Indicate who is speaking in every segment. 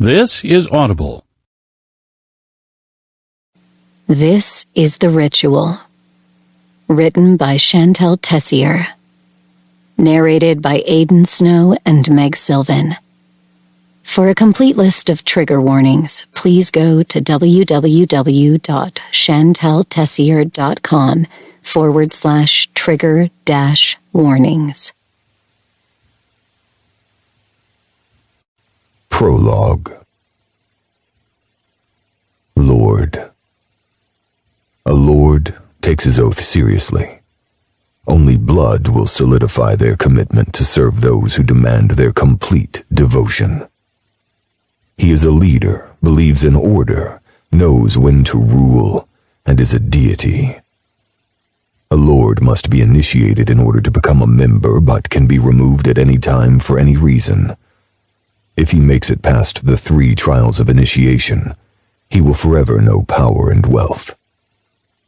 Speaker 1: This is Audible.
Speaker 2: This is The Ritual. Written by Chantal Tessier. Narrated by Aidan Snow and Meg Sylvan. For a complete list of trigger warnings, please go to www.chantaltessier.com/trigger-warnings.
Speaker 3: Prologue. Lord. A lord takes his oath seriously. Only blood will solidify their commitment to serve those who demand their complete devotion. He is a leader, believes in order, knows when to rule, and is a deity. A lord must be initiated in order to become a member, but can be removed at any time for any reason. If he makes it past the 3 trials of initiation, he will forever know power and wealth.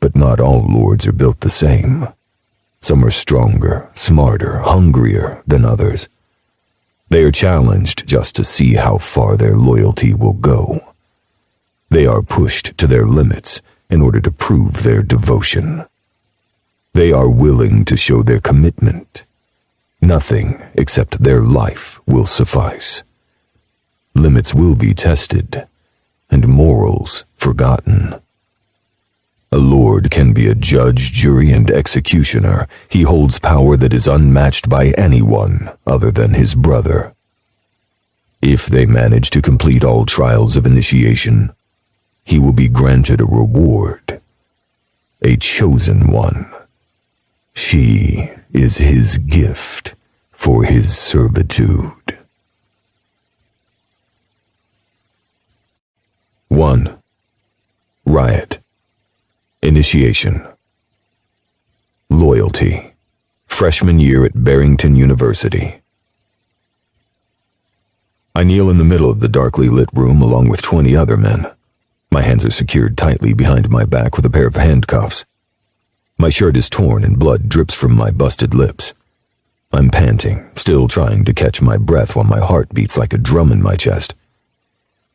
Speaker 3: But not all lords are built the same. Some are stronger, smarter, hungrier than others. They are challenged just to see how far their loyalty will go. They are pushed to their limits in order to prove their devotion. They are willing to show their commitment. Nothing except their life will suffice. Limits will be tested, and morals forgotten. A lord can be a judge, jury, and executioner. He holds power that is unmatched by anyone other than his brother. If they manage to complete all trials of initiation, he will be granted a reward. A chosen one. She is his gift for his servitude. 1. Ryat. Initiation. Loyalty. Freshman year at Barrington University. I kneel in the middle of the darkly lit room along with 20 other men. My hands are secured tightly behind my back with a pair of handcuffs. My shirt is torn and blood drips from my busted lips. I'm panting, still trying to catch my breath while my heart beats like a drum in my chest.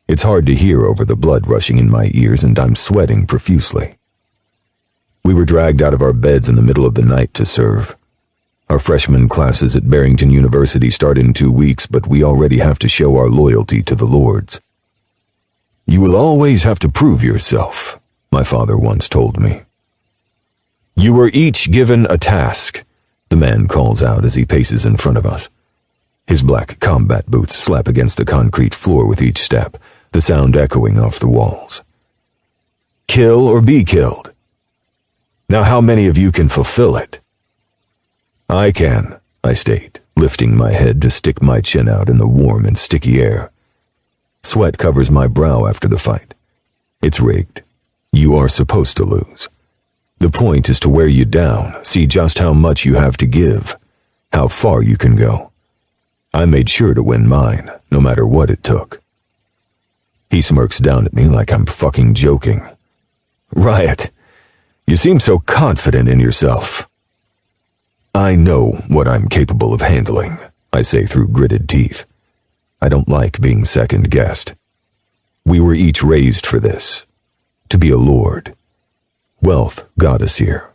Speaker 3: It's hard to hear over the blood rushing in my ears, and I'm sweating profusely. We were dragged out of our beds in the middle of the night to serve. Our freshman classes at Barrington University start in 2 weeks, but we already have to show our loyalty to the lords. "You will always have to prove yourself," my father once told me. "You were each given a task," the man calls out as he paces in front of us. His black combat boots slap against the concrete floor with each step, the sound echoing off the walls. "Kill or be killed. Now how many of you can fulfill it?" "I can," I state, lifting my head to stick my chin out in the warm and sticky air. Sweat covers my brow after the fight. It's rigged. You are supposed to lose. The point is to wear you down, see just how much you have to give, how far you can go. I made sure to win mine, no matter what it took. He smirks down at me like I'm fucking joking. "Ryat, you seem so confident in yourself." "I know what I'm capable of handling," I say through gritted teeth. I don't like being second-guessed. We were each raised for this, to be a lord. Wealth got us here.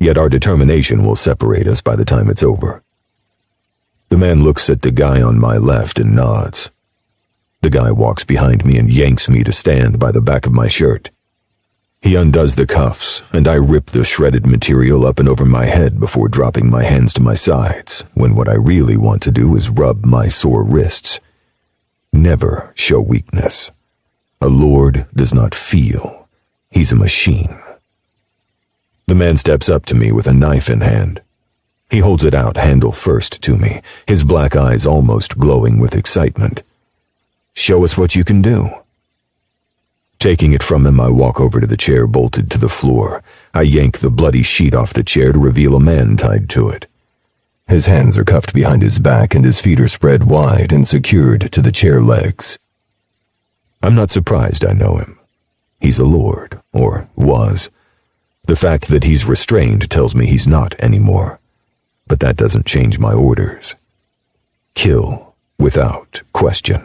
Speaker 3: Yet our determination will separate us by the time it's over. The man looks at the guy on my left and nods. The guy walks behind me and yanks me to stand by the back of my shirt. He undoes the cuffs, and I rip the shredded material up and over my head before dropping my hands to my sides, when what I really want to do is rub my sore wrists. Never show weakness. A lord does not feel. He's a machine. The man steps up to me with a knife in hand. He holds it out handle first to me, his black eyes almost glowing with excitement. "Show us what you can do." Taking it from him, I walk over to the chair bolted to the floor. I yank the bloody sheet off the chair to reveal a man tied to it. His hands are cuffed behind his back and his feet are spread wide and secured to the chair legs. I'm not surprised I know him. He's a lord, or was. The fact that he's restrained tells me he's not anymore. But that doesn't change my orders. Kill without question.